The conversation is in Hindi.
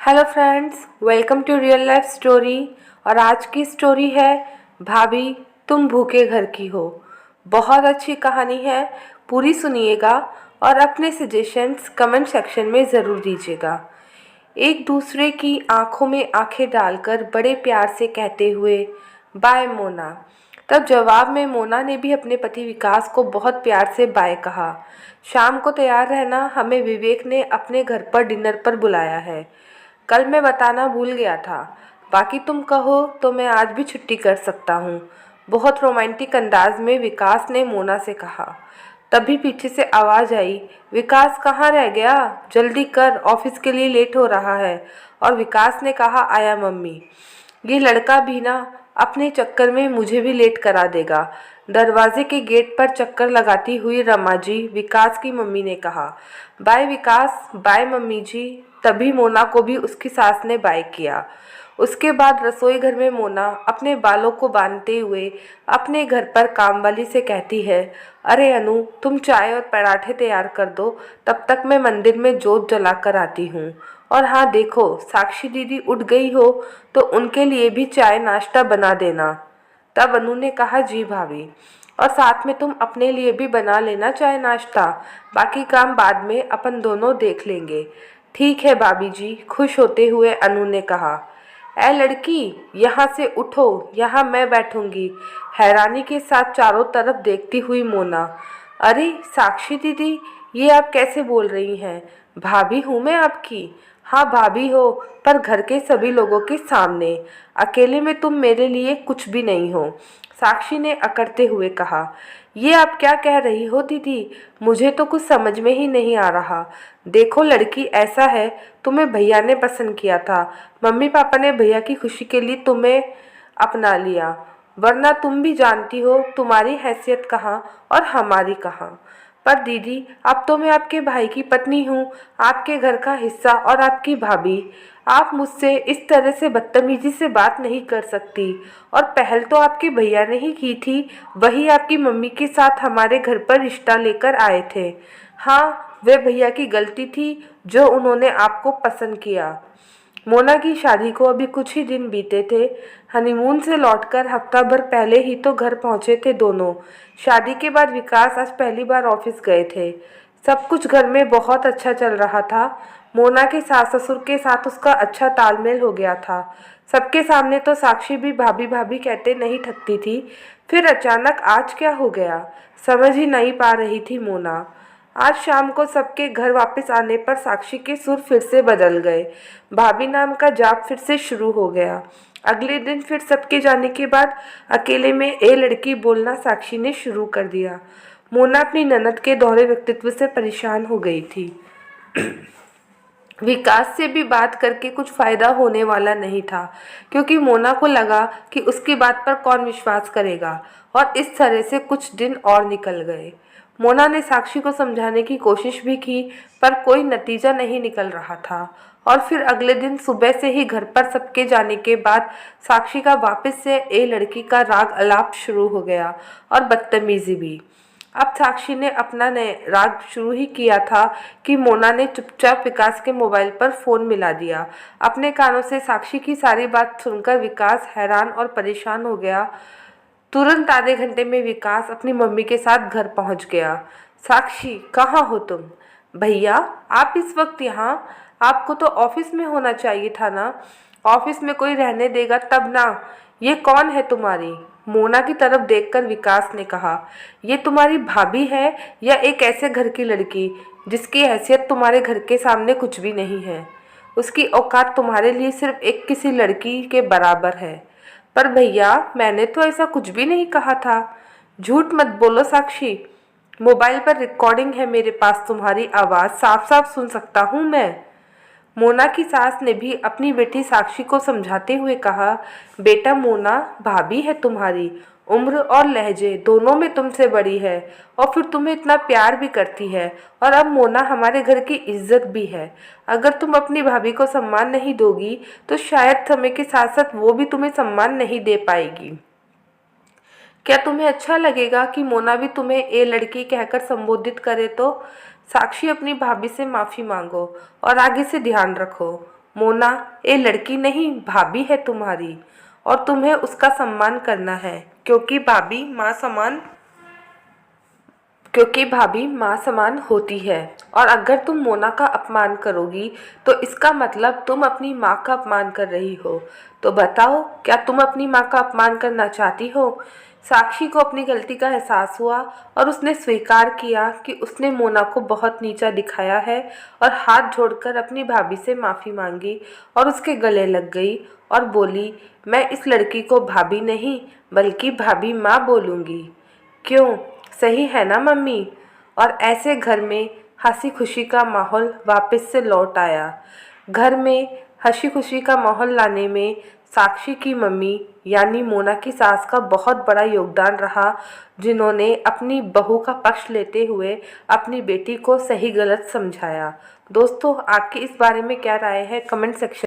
Hello friends, welcome to real life story. और आज की स्टोरी है भाभी तुम भूखे घर की हो। बहुत अच्छी कहानी है, पूरी सुनिएगा और अपने सजेशंस कमेंट सेक्शन में ज़रूर दीजिएगा। एक दूसरे की आंखों में आंखें डालकर बड़े प्यार से कहते हुए बाय मोना। तब जवाब में मोना ने भी अपने पति विकास को बहुत प्यार से बाय कहा। शाम को तैयार रहना, हमें विवेक ने अपने घर पर डिनर पर बुलाया है। कल मैं बताना भूल गया था, बाकी तुम कहो तो मैं आज भी छुट्टी कर सकता हूँ, बहुत रोमांटिक अंदाज में विकास ने मोना से कहा। तभी पीछे से आवाज़ आई, विकास कहाँ रह गया, जल्दी कर, ऑफिस के लिए लेट हो रहा है। और विकास ने कहा, आया मम्मी। ये लड़का भी ना अपने चक्कर में मुझे भी लेट करा देगा। दरवाजे के गेट पर चक्कर लगाती हुई रमा जी, विकास की मम्मी ने कहा, बाय विकास, बाय मम्मी जी। तभी मोना को भी उसकी सास ने बाय किया। उसके बाद रसोई घर में मोना अपने बालों को बांधते हुए अपने घर पर काम वाली से कहती है, अरे अनु, तुम चाय और पराठे तैयार कर दो, तब तक मैं मंदिर में जोत जला कर आती हूँ। और हाँ देखो, साक्षी दीदी उठ गई हो तो उनके लिए भी चाय नाश्ता बना देना। तब अनु ने कहा, जी भाभी, और साथ में तुम अपने लिए भी बना लेना चाय नाश्ता, बाकी काम बाद में अपन दोनों देख लेंगे। ठीक है भाभी जी, खुश होते हुए अनु ने कहा। ए लड़की, यहाँ से उठो, यहाँ मैं बैठूंगी। हैरानी के साथ चारों तरफ देखती हुई मोना, अरे साक्षी दीदी, ये आप कैसे बोल रही हैं, भाभी हूँ मैं आपकी। हाँ भाभी हो, पर घर के सभी लोगों के सामने। अकेले में तुम मेरे लिए कुछ भी नहीं हो, साक्षी ने अकड़ते हुए कहा। ये आप क्या कह रही हो दीदी, मुझे तो कुछ समझ में ही नहीं आ रहा। देखो लड़की, ऐसा है, तुम्हें भैया ने पसंद किया था, मम्मी पापा ने भैया की खुशी के लिए तुम्हें अपना लिया, वरना तुम भी जानती हो तुम्हारी हैसियत कहाँ और हमारी कहाँ। पर दीदी, अब तो मैं आपके भाई की पत्नी हूँ, आपके घर का हिस्सा और आपकी भाभी। आप मुझसे इस तरह से बदतमीजी से बात नहीं कर सकती। और पहल तो आपके भैया ने ही की थी, वही आपकी मम्मी के साथ हमारे घर पर रिश्ता लेकर आए थे। हाँ, वे भैया की गलती थी जो उन्होंने आपको पसंद किया। मोना की शादी को अभी कुछ ही दिन बीते थे। हनीमून से लौटकर हफ्ता भर पहले ही तो घर पहुंचे थे दोनों। शादी के बाद विकास आज पहली बार ऑफिस गए थे। सब कुछ घर में बहुत अच्छा चल रहा था। मोना के सास ससुर के साथ उसका अच्छा तालमेल हो गया था। सबके सामने तो साक्षी भी भाभी भाभी कहते नहीं थकती थी। फिर अचानक आज क्या हो गया, समझ ही नहीं पा रही थी मोना। आज शाम को सबके घर वापस आने पर साक्षी के सुर फिर से बदल गए। भाभी नाम का जाप फिर से शुरू हो गया। अगले दिन फिर सबके जाने के बाद अकेले में ए लड़की बोलना साक्षी ने शुरू कर दिया। मोना अपनी ननद के दोहरे व्यक्तित्व से परेशान हो गई थी। विकास से भी बात करके कुछ फायदा होने वाला नहीं था, क्योंकि मोना को लगा कि उसकी बात पर कौन विश्वास करेगा। और इस तरह से कुछ दिन और निकल गए। मोना ने साक्षी को समझाने की कोशिश भी की, पर कोई नतीजा नहीं निकल रहा था। और फिर अगले दिन सुबह से ही घर पर सबके जाने के बाद साक्षी का वापस से ए लड़की का राग अलाप शुरू हो गया और बदतमीजी भी। अब साक्षी ने अपना नए राग शुरू ही किया था कि मोना ने चुपचाप विकास के मोबाइल पर फ़ोन मिला दिया। अपने कानों से साक्षी की सारी बात सुनकर विकास हैरान और परेशान हो गया। तुरंत आधे घंटे में विकास अपनी मम्मी के साथ घर पहुंच गया। साक्षी, कहाँ हो तुम? भैया, आप इस वक्त यहाँ? आपको तो ऑफिस में होना चाहिए था ना। ऑफिस में कोई रहने देगा तब ना। ये कौन है तुम्हारी? मोना की तरफ देखकर विकास ने कहा, ये तुम्हारी भाभी है या एक ऐसे घर की लड़की जिसकी हैसियत तुम्हारे घर के सामने कुछ भी नहीं है। उसकी औकात तुम्हारे लिए सिर्फ एक किसी लड़की के बराबर है। पर भैया, मैंने तो ऐसा कुछ भी नहीं कहा था। झूठ मत बोलो साक्षी, मोबाइल पर रिकॉर्डिंग है मेरे पास, तुम्हारी आवाज़ साफ साफ सुन सकता हूँ मैं। मोना की सास ने भी अपनी बेटी साक्षी को समझाते हुए कहा, बेटा मोना भाभी है तुम्हारी, उम्र और लहजे दोनों में तुमसे बड़ी है और फिर तुम्हें इतना प्यार भी करती है। और अब मोना हमारे घर की इज्जत भी है। अगर तुम अपनी भाभी को सम्मान नहीं दोगी तो शायद समय के साथ साथ वो भी तुम्हें सम्मान नहीं दे पाएगी। क्या तुम्हें अच्छा लगेगा कि मोना भी तुम्हें ए लड़की कहकर संबोधित करे? तो साक्षी, अपनी भाभी से माफ़ी मांगो और आगे से ध्यान रखो। मोना, ये लड़की नहीं भाभी है तुम्हारी, और तुम्हें उसका सम्मान करना है क्योंकि भाभी माँ समान होती है। और अगर तुम मोना का अपमान करोगी तो इसका मतलब तुम अपनी माँ का अपमान कर रही हो। तो बताओ, क्या तुम अपनी माँ का अपमान करना चाहती हो? साक्षी को अपनी गलती का एहसास हुआ और उसने स्वीकार किया कि उसने मोना को बहुत नीचा दिखाया है, और हाथ जोड़कर अपनी भाभी से माफ़ी मांगी और उसके गले लग गई और बोली, मैं इस लड़की को भाभी नहीं बल्कि भाभी माँ बोलूँगी। क्यों, सही है ना मम्मी? और ऐसे घर में हंसी खुशी का माहौल वापस से लौट आया। घर में हंसी खुशी का माहौल लाने में साक्षी की मम्मी यानी मोना की सास का बहुत बड़ा योगदान रहा, जिन्होंने अपनी बहू का पक्ष लेते हुए अपनी बेटी को सही गलत समझाया। दोस्तों, आपकी इस बारे में क्या राय है? Comment section